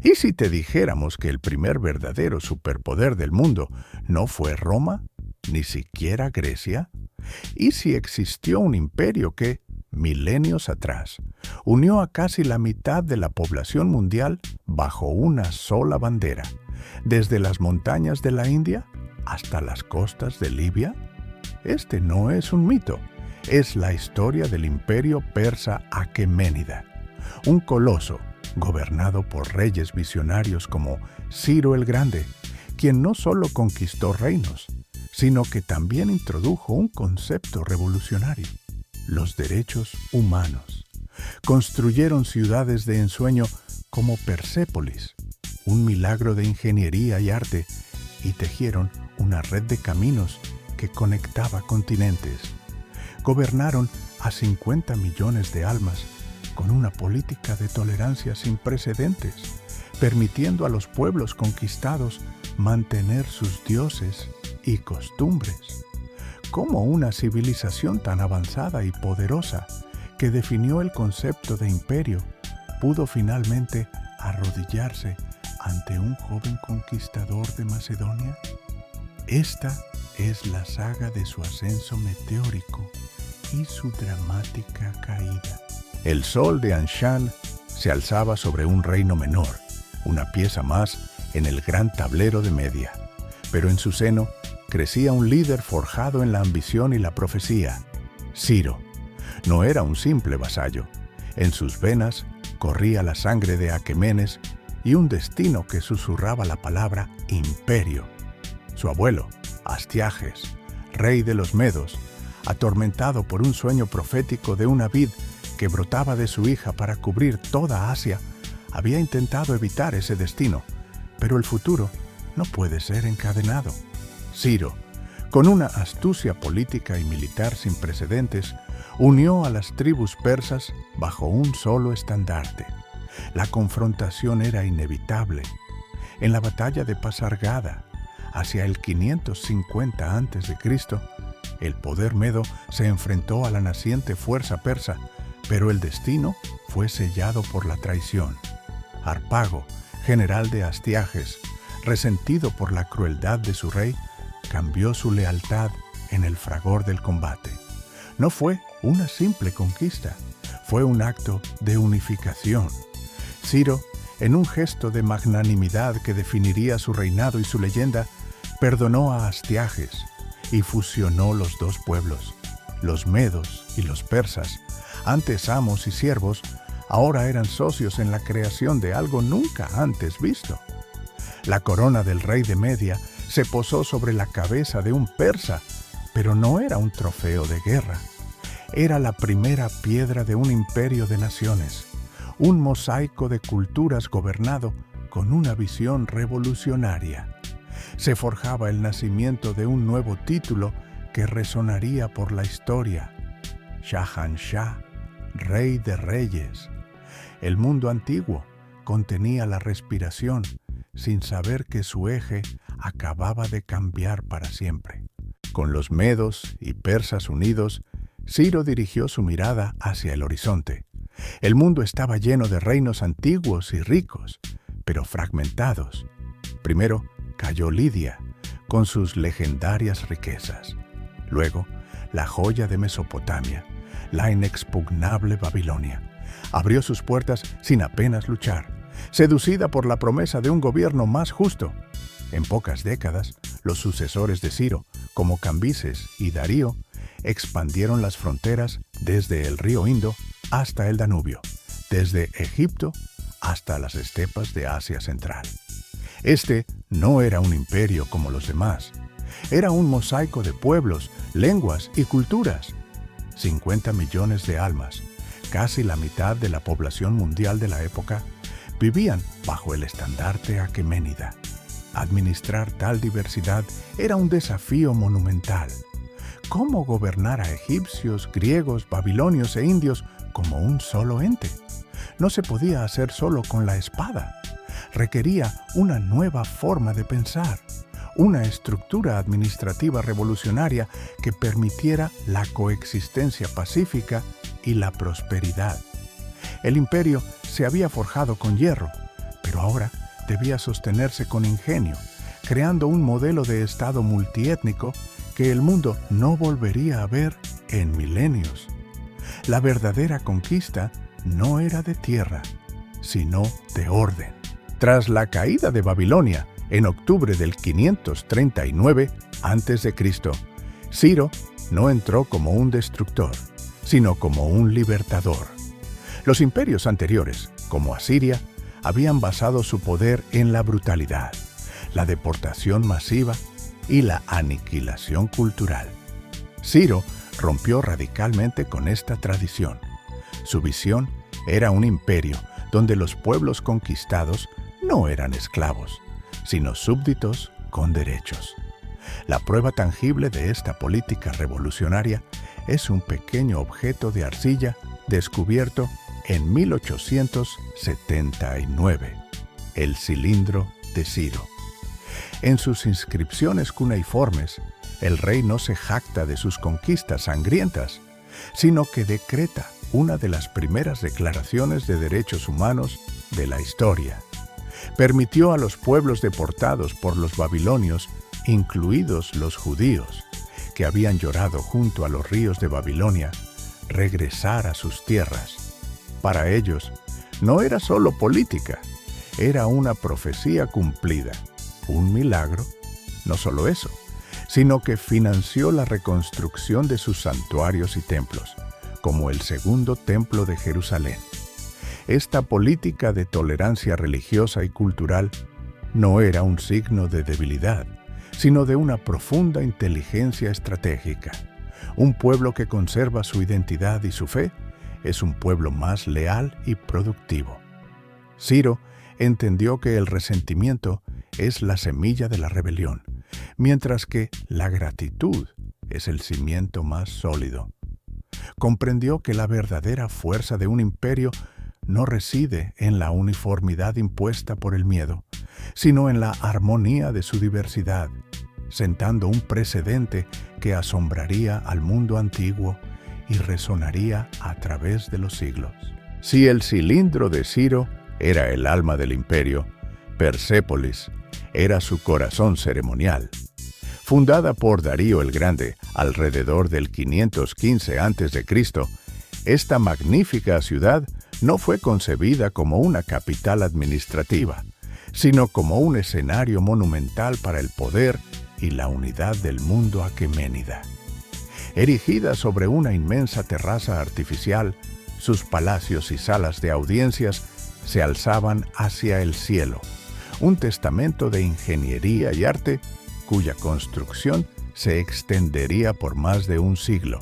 ¿Y si te dijéramos que el primer verdadero superpoder del mundo no fue Roma, ni siquiera Grecia? ¿Y si existió un imperio que, milenios atrás, unió a casi la mitad de la población mundial bajo una sola bandera, desde las montañas de la India hasta las costas de Libia? Este no es un mito, es la historia del imperio persa Aqueménida, un coloso gobernado por reyes visionarios como Ciro el Grande, quien no solo conquistó reinos, sino que también introdujo un concepto revolucionario: los derechos humanos. Construyeron ciudades de ensueño como Persépolis, un milagro de ingeniería y arte, y tejieron una red de caminos que conectaba continentes. Gobernaron a 50 millones de almas con una política de tolerancia sin precedentes, permitiendo a los pueblos conquistados mantener sus dioses y costumbres. ¿Cómo una civilización tan avanzada y poderosa, que definió el concepto de imperio, pudo finalmente arrodillarse ante un joven conquistador de Macedonia? Esta es la saga de su ascenso meteórico y su dramática caída. El sol de Anshan se alzaba sobre un reino menor, una pieza más en el gran tablero de Media, pero en su seno crecía un líder forjado en la ambición y la profecía: Ciro. No era un simple vasallo. En sus venas corría la sangre de Aquemenes y un destino que susurraba la palabra imperio. Su abuelo, Astiages, rey de los Medos, atormentado por un sueño profético de una vid que brotaba de su hija para cubrir toda Asia, había intentado evitar ese destino, pero el futuro no puede ser encadenado. Ciro, con una astucia política y militar sin precedentes, unió a las tribus persas bajo un solo estandarte. La confrontación era inevitable. En la batalla de Pasargada, hacia el 550 a.C., el poder medo se enfrentó a la naciente fuerza persa, pero el destino fue sellado por la traición. Harpago, general de Astiages, resentido por la crueldad de su rey, cambió su lealtad en el fragor del combate. No fue una simple conquista, fue un acto de unificación. Ciro, en un gesto de magnanimidad que definiría su reinado y su leyenda, perdonó a Astiages y fusionó los dos pueblos, los medos y los persas. Antes amos y siervos, ahora eran socios en la creación de algo nunca antes visto. La corona del rey de Media se posó sobre la cabeza de un persa, pero no era un trofeo de guerra. Era la primera piedra de un imperio de naciones, un mosaico de culturas gobernado con una visión revolucionaria. Se forjaba el nacimiento de un nuevo título que resonaría por la historia: Shahanshah, Rey de Reyes. El mundo antiguo contenía la respiración, sin saber que su eje acababa de cambiar para siempre. Con los medos y persas unidos, Ciro dirigió su mirada hacia el horizonte. El mundo estaba lleno de reinos antiguos y ricos, pero fragmentados. Primero cayó Lidia, con sus legendarias riquezas. Luego, la joya de Mesopotamia, la inexpugnable Babilonia, abrió sus puertas sin apenas luchar, seducida por la promesa de un gobierno más justo. En pocas décadas, los sucesores de Ciro, como Cambises y Darío, expandieron las fronteras desde el río Indo hasta el Danubio, desde Egipto hasta las estepas de Asia Central. Este no era un imperio como los demás. Era un mosaico de pueblos, lenguas y culturas. 50 millones de almas, casi la mitad de la población mundial de la época, vivían bajo el estandarte Aqueménida. Administrar tal diversidad era un desafío monumental. ¿Cómo gobernar a egipcios, griegos, babilonios e indios como un solo ente? No se podía hacer solo con la espada. Requería una nueva forma de pensar, una estructura administrativa revolucionaria que permitiera la coexistencia pacífica y la prosperidad. El imperio se había forjado con hierro, pero pero ahora debía sostenerse con ingenio, creando un modelo de Estado multiétnico que el mundo no volvería a ver en milenios. La verdadera conquista no era de tierra, sino de orden. Tras la caída de Babilonia en octubre del 539 a.C., Ciro no entró como un destructor, sino como un libertador. Los imperios anteriores, como Asiria, habían basado su poder en la brutalidad, la deportación masiva y la aniquilación cultural. Ciro rompió radicalmente con esta tradición. Su visión era un imperio donde los pueblos conquistados no eran esclavos, sino súbditos con derechos. La prueba tangible de esta política revolucionaria es un pequeño objeto de arcilla descubierto en 1879, el cilindro de Ciro. En sus inscripciones cuneiformes, el rey no se jacta de sus conquistas sangrientas, sino que decreta una de las primeras declaraciones de derechos humanos de la historia. Permitió a los pueblos deportados por los babilonios, incluidos los judíos, que habían llorado junto a los ríos de Babilonia, regresar a sus tierras. Para ellos, no era solo política, era una profecía cumplida, un milagro. No solo eso, sino que financió la reconstrucción de sus santuarios y templos, como el segundo templo de Jerusalén. Esta política de tolerancia religiosa y cultural no era un signo de debilidad, sino de una profunda inteligencia estratégica. Un pueblo que conserva su identidad y su fe es un pueblo más leal y productivo. Ciro entendió que el resentimiento es la semilla de la rebelión, mientras que la gratitud es el cimiento más sólido. Comprendió que la verdadera fuerza de un imperio no reside en la uniformidad impuesta por el miedo, sino en la armonía de su diversidad, sentando un precedente que asombraría al mundo antiguo y resonaría a través de los siglos. Si el cilindro de Ciro era el alma del imperio, Persépolis era su corazón ceremonial. Fundada por Darío el Grande alrededor del 515 a.C., esta magnífica ciudad no fue concebida como una capital administrativa, sino como un escenario monumental para el poder y la unidad del mundo aqueménida. Erigida sobre una inmensa terraza artificial, sus palacios y salas de audiencias se alzaban hacia el cielo, un testamento de ingeniería y arte cuya construcción se extendería por más de un siglo.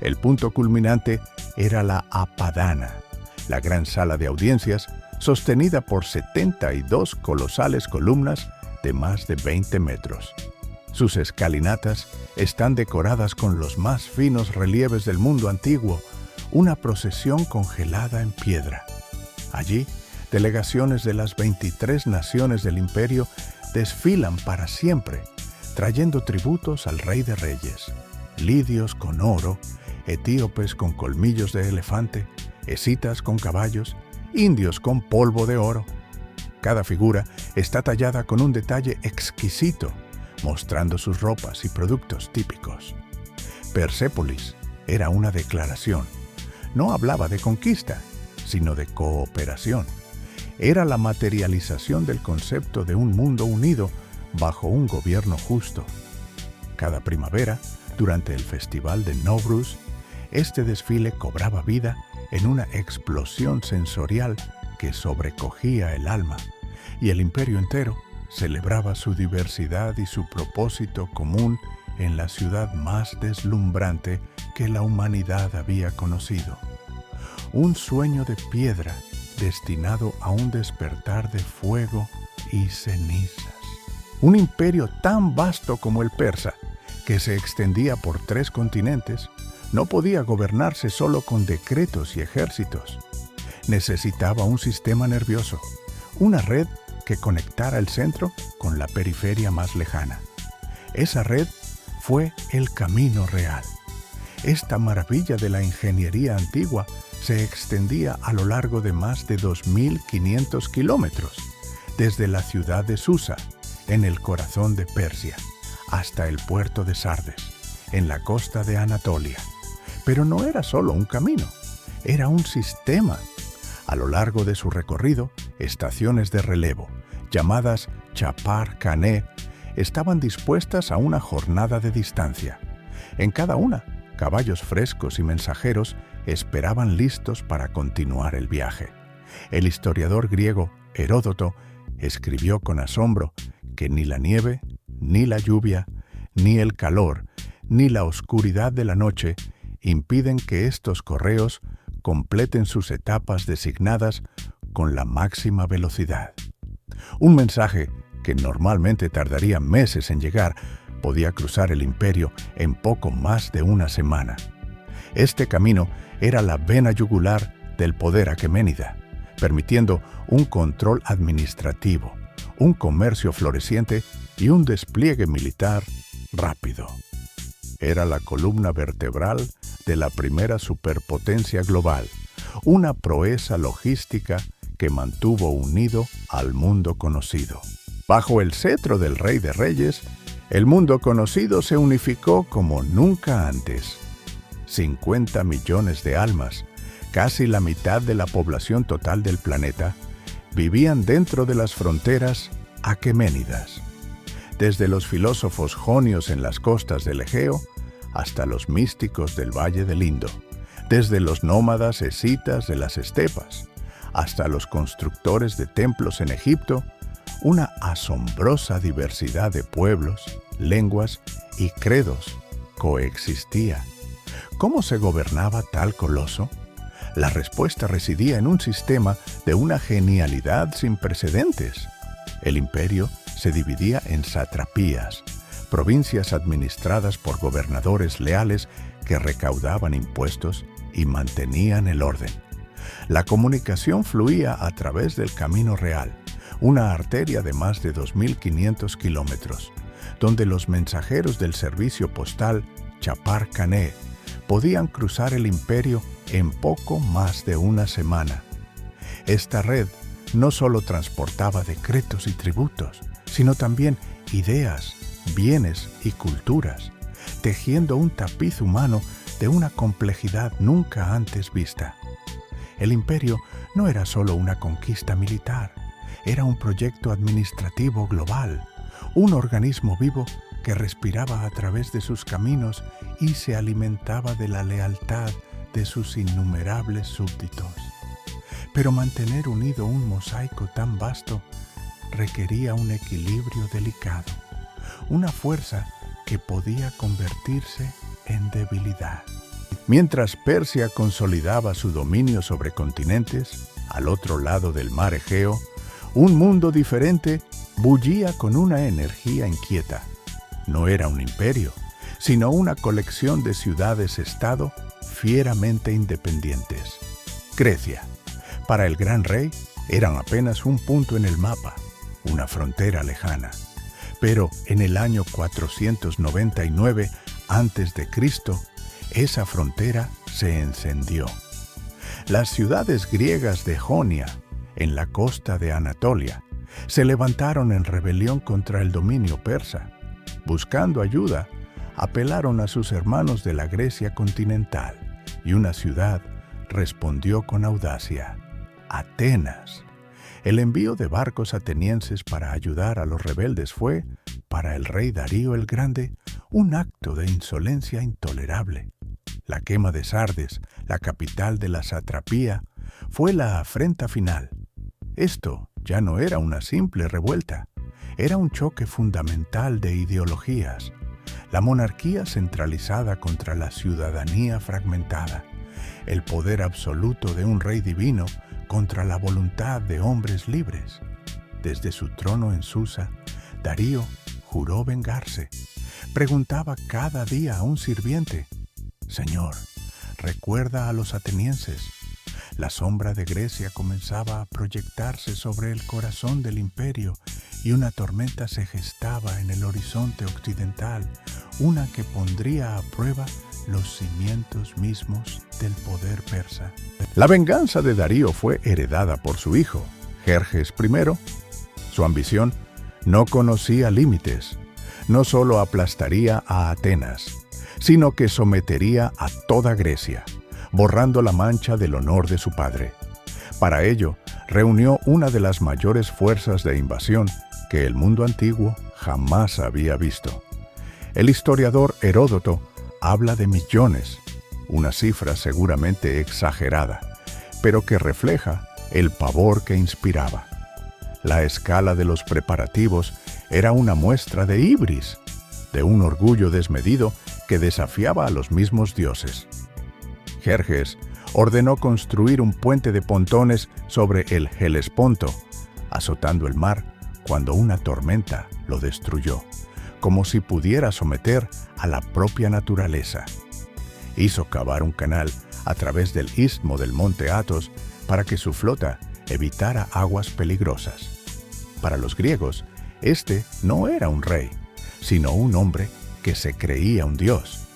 El punto culminante era la Apadana, la gran sala de audiencias sostenida por 72 colosales columnas de más de 20 metros. Sus escalinatas están decoradas con los más finos relieves del mundo antiguo, una procesión congelada en piedra. Allí, delegaciones de las 23 naciones del imperio desfilan para siempre, trayendo tributos al Rey de Reyes, lidios con oro, etíopes con colmillos de elefante, escitas con caballos, indios con polvo de oro. Cada figura está tallada con un detalle exquisito, mostrando sus ropas y productos típicos. Persépolis era una declaración. No hablaba de conquista, sino de cooperación. Era la materialización del concepto de un mundo unido bajo un gobierno justo. Cada primavera, durante el festival de Nowruz, este desfile cobraba vida en una explosión sensorial que sobrecogía el alma, y el imperio entero celebraba su diversidad y su propósito común en la ciudad más deslumbrante que la humanidad había conocido. Un sueño de piedra destinado a un despertar de fuego y cenizas. Un imperio tan vasto como el persa, que se extendía por 3 continentes, no podía gobernarse solo con decretos y ejércitos. Necesitaba un sistema nervioso, una red que conectara el centro con la periferia más lejana. Esa red fue el Camino Real. Esta maravilla de la ingeniería antigua se extendía a lo largo de más de 2.500 kilómetros. desde la ciudad de Susa, en el corazón de Persia, hasta el puerto de Sardes, en la costa de Anatolia. Pero no era solo un camino, era un sistema. A lo largo de su recorrido, estaciones de relevo, llamadas Chapar Khaneh, estaban dispuestas a una jornada de distancia. En cada una, caballos frescos y mensajeros esperaban listos para continuar el viaje. El historiador griego Heródoto escribió con asombro que ni la nieve, ni la lluvia, ni el calor, ni la oscuridad de la noche impiden que estos correos completen sus etapas designadas con la máxima velocidad. Un mensaje que normalmente tardaría meses en llegar podía cruzar el imperio en poco más de una semana. Este camino era la vena yugular del poder aqueménida, permitiendo un control administrativo, un comercio floreciente y un despliegue militar rápido. Era la columna vertebral de la primera superpotencia global, una proeza logística que mantuvo unido al mundo conocido. Bajo el cetro del Rey de Reyes, el mundo conocido se unificó como nunca antes. 50 millones de almas, casi la mitad de la población total del planeta, vivían dentro de las fronteras aqueménidas. Desde los filósofos jonios en las costas del Egeo hasta los místicos del Valle del Indo, desde los nómadas escitas de las estepas hasta los constructores de templos en Egipto, una asombrosa diversidad de pueblos, lenguas y credos coexistía. ¿Cómo se gobernaba tal coloso? La respuesta residía en un sistema de una genialidad sin precedentes. El imperio se dividía en satrapías, provincias administradas por gobernadores leales que recaudaban impuestos y mantenían el orden. La comunicación fluía a través del Camino Real, una arteria de más de 2.500 kilómetros, donde los mensajeros del servicio postal Chapar Khaneh podían cruzar el imperio en poco más de una semana. Esta red no solo transportaba decretos y tributos, sino también ideas, bienes y culturas, tejiendo un tapiz humano de una complejidad nunca antes vista. El imperio no era solo una conquista militar, era un proyecto administrativo global, un organismo vivo que respiraba a través de sus caminos y se alimentaba de la lealtad de sus innumerables súbditos. Pero mantener unido un mosaico tan vasto requería un equilibrio delicado, una fuerza que podía convertirse en debilidad. Mientras Persia consolidaba su dominio sobre continentes, al otro lado del mar Egeo, un mundo diferente bullía con una energía inquieta. No era un imperio, sino una colección de ciudades-estado fieramente independientes. Grecia, para el gran rey, eran apenas un punto en el mapa, una frontera lejana. Pero en el año 499 a.C., esa frontera se encendió. Las ciudades griegas de Jonia, en la costa de Anatolia, se levantaron en rebelión contra el dominio persa. Buscando ayuda, apelaron a sus hermanos de la Grecia continental, y una ciudad respondió con audacia: Atenas. El envío de barcos atenienses para ayudar a los rebeldes fue, para el rey Darío el Grande, un acto de insolencia intolerable. La quema de Sardes, la capital de la satrapía, fue la afrenta final. Esto ya no era una simple revuelta, era un choque fundamental de ideologías. La monarquía centralizada contra la ciudadanía fragmentada, el poder absoluto de un rey divino contra la voluntad de hombres libres. Desde su trono en Susa, Darío juró vengarse. Preguntaba cada día a un sirviente: Señor, recuerda a los atenienses. La sombra de Grecia comenzaba a proyectarse sobre el corazón del imperio y una tormenta se gestaba en el horizonte occidental, una que pondría a prueba los cimientos mismos del poder persa. La venganza de Darío fue heredada por su hijo, Jerjes I, Su ambición no conocía límites. No solo aplastaría a Atenas, sino que sometería a toda Grecia, borrando la mancha del honor de su padre. Para ello, reunió una de las mayores fuerzas de invasión que el mundo antiguo jamás había visto. El historiador Heródoto habla de millones, una cifra seguramente exagerada, pero que refleja el pavor que inspiraba. La escala de los preparativos era una muestra de ibris, de un orgullo desmedido que desafiaba a los mismos dioses. Jerjes ordenó construir un puente de pontones sobre el Helesponto, azotando el mar cuando una tormenta lo destruyó, como si pudiera someter a la propia naturaleza. Hizo cavar un canal a través del istmo del monte Athos para que su flota evitara aguas peligrosas. Para los griegos, este no era un rey, sino un hombre que se creía un dios.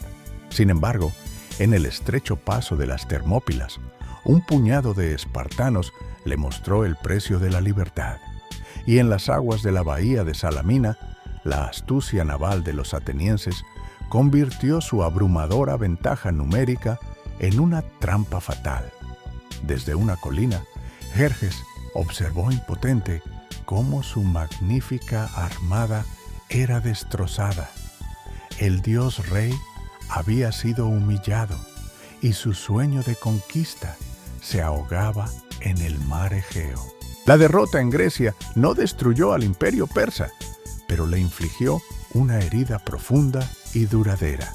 Sin embargo, en el estrecho paso de las Termópilas, un puñado de espartanos le mostró el precio de la libertad. Y en las aguas de la bahía de Salamina, la astucia naval de los atenienses convirtió su abrumadora ventaja numérica en una trampa fatal. Desde una colina, Jerjes observó impotente cómo su magnífica armada era destrozada. El dios rey había sido humillado y su sueño de conquista se ahogaba en el mar Egeo. La derrota en Grecia no destruyó al imperio persa, pero le infligió una herida profunda y duradera.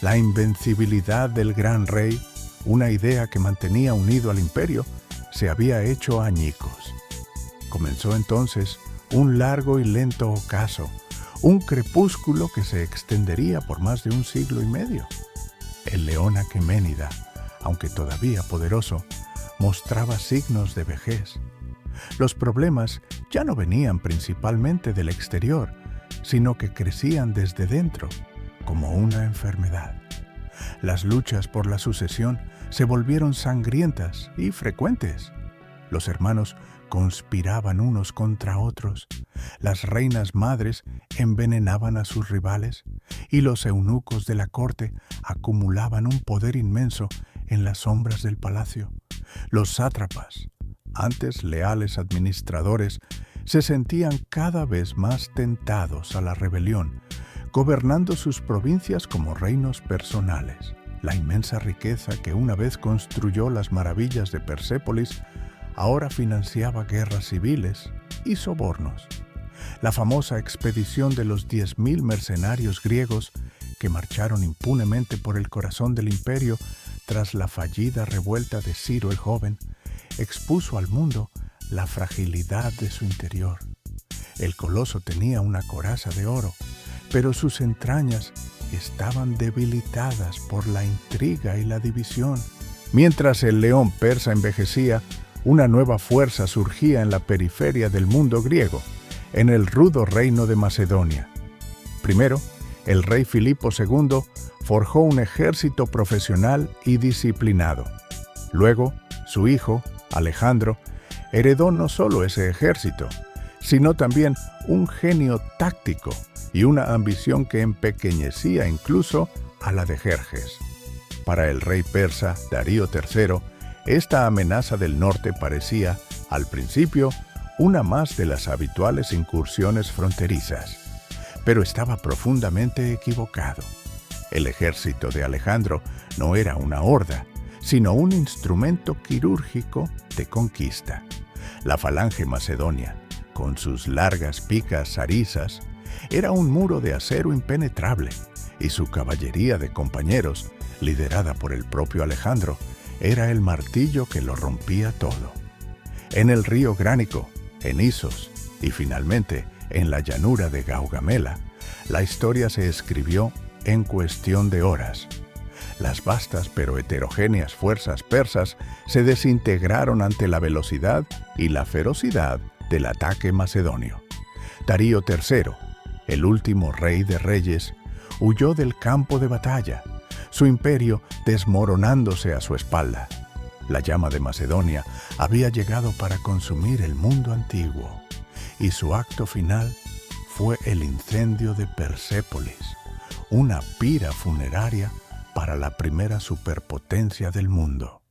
La invencibilidad del gran rey, una idea que mantenía unido al imperio, se había hecho añicos. Comenzó entonces un largo y lento ocaso, un crepúsculo que se extendería por más de un siglo y medio. El león aqueménida, aunque todavía poderoso, mostraba signos de vejez. Los problemas ya no venían principalmente del exterior, sino que crecían desde dentro, como una enfermedad. Las luchas por la sucesión se volvieron sangrientas y frecuentes. Los hermanos conspiraban unos contra otros, las reinas madres envenenaban a sus rivales y los eunucos de la corte acumulaban un poder inmenso en las sombras del palacio. Los sátrapas, antes leales administradores, se sentían cada vez más tentados a la rebelión, gobernando sus provincias como reinos personales. La inmensa riqueza que una vez construyó las maravillas de Persépolis ahora financiaba guerras civiles y sobornos. La famosa expedición de los 10.000 mercenarios griegos que marcharon impunemente por el corazón del imperio tras la fallida revuelta de Ciro el Joven expuso al mundo la fragilidad de su interior. El coloso tenía una coraza de oro, pero sus entrañas estaban debilitadas por la intriga y la división. Mientras el león persa envejecía, una nueva fuerza surgía en la periferia del mundo griego, en el rudo reino de Macedonia. Primero, el rey Filipo II forjó un ejército profesional y disciplinado. Luego, su hijo, Alejandro, heredó no solo ese ejército, sino también un genio táctico y una ambición que empequeñecía incluso a la de Jerjes. Para el rey persa Darío III, esta amenaza del norte parecía, al principio, una más de las habituales incursiones fronterizas. Pero estaba profundamente equivocado. El ejército de Alejandro no era una horda, sino un instrumento quirúrgico de conquista. La falange macedonia, con sus largas picas arisas, era un muro de acero impenetrable, y su caballería de compañeros, liderada por el propio Alejandro, era el martillo que lo rompía todo. En el río Gránico, en Isos y finalmente en la llanura de Gaugamela, la historia se escribió en cuestión de horas. Las vastas pero heterogéneas fuerzas persas se desintegraron ante la velocidad y la ferocidad del ataque macedonio. Darío III, el último rey de reyes, huyó del campo de batalla, su imperio desmoronándose a su espalda. La llama de Macedonia había llegado para consumir el mundo antiguo, y su acto final fue el incendio de Persépolis, una pira funeraria para la primera superpotencia del mundo.